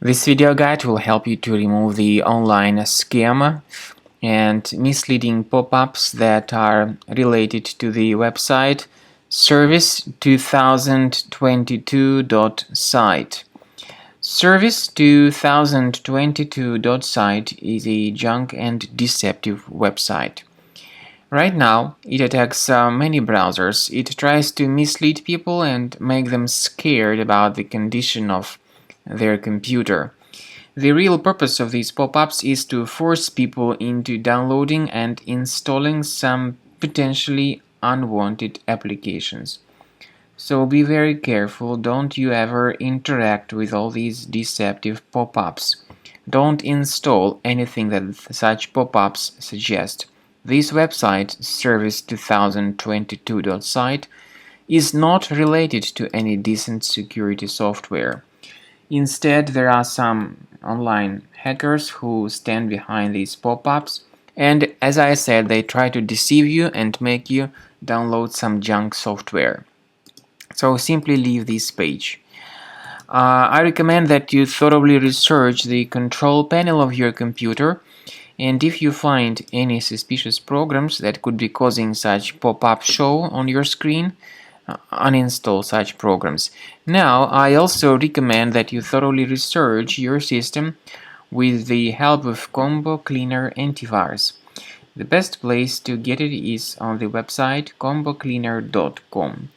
This video guide will help you to remove the online scam and misleading pop-ups that are related to the website Service-2022.site. Service-2022.site is a junk and deceptive website. Right now, it attacks many browsers. It tries to mislead people and make them scared about the condition of their computer. The real purpose of these pop-ups is to force people into downloading and installing some potentially unwanted applications. So be very careful, don't you ever interact with all these deceptive pop-ups. Don't install anything that such pop-ups suggest. This website, Service-2022.site, is not related to any decent security software. Instead, there are some online hackers who stand behind these pop-ups, and as I said, they try to deceive you and make you download some junk software. So simply leave this page. I recommend that you thoroughly research the control panel of your computer, and if you find any suspicious programs that could be causing such pop-up show on your screen, uninstall such programs. Now, I also recommend that you thoroughly research your system with the help of Combo Cleaner Antivirus. The best place to get it is on the website combocleaner.com.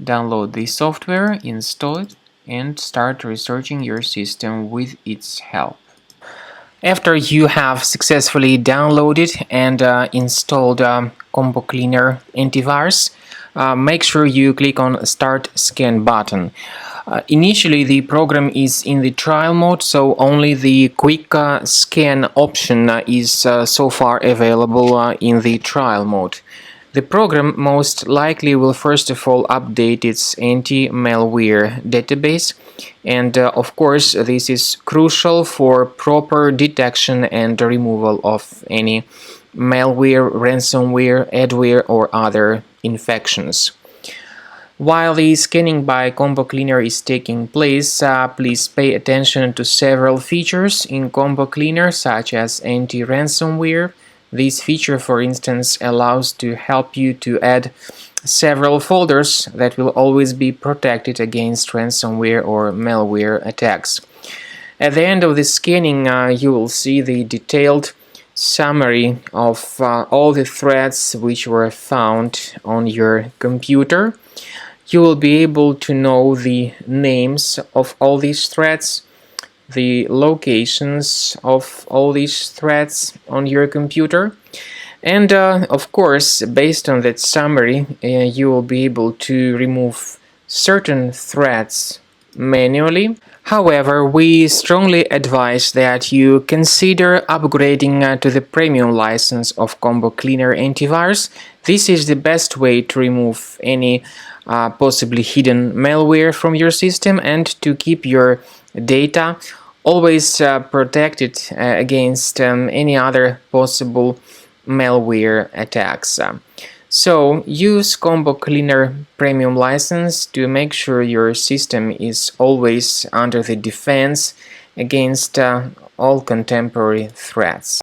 Download the software, install it, and start researching your system with its help. After you have successfully downloaded and installed Combo Cleaner Antivirus, make sure you click on Start Scan button. Initially, the program is in the trial mode, so only the quick scan option is so far available in the trial mode. The program most likely will first of all update its anti-malware database, and of course this is crucial for proper detection and removal of any malware, ransomware, adware or other infections. While the scanning by Combo Cleaner is taking place, please pay attention to several features in Combo Cleaner such as anti-ransomware. This feature, for instance, allows to help you to add several folders that will always be protected against ransomware or malware attacks. At the end of the scanning, you will see the detailed summary of all the threads which were found on your computer. You will be able to know the names of all these threads, the locations of all these threads on your computer, and of course, based on that summary, you will be able to remove certain threads manually. However, we strongly advise that you consider upgrading to the premium license of Combo Cleaner Antivirus. This is the best way to remove any possibly hidden malware from your system and to keep your data always protected against any other possible malware attacks. So use Combo Cleaner Premium license to make sure your system is always under the defense against all contemporary threats.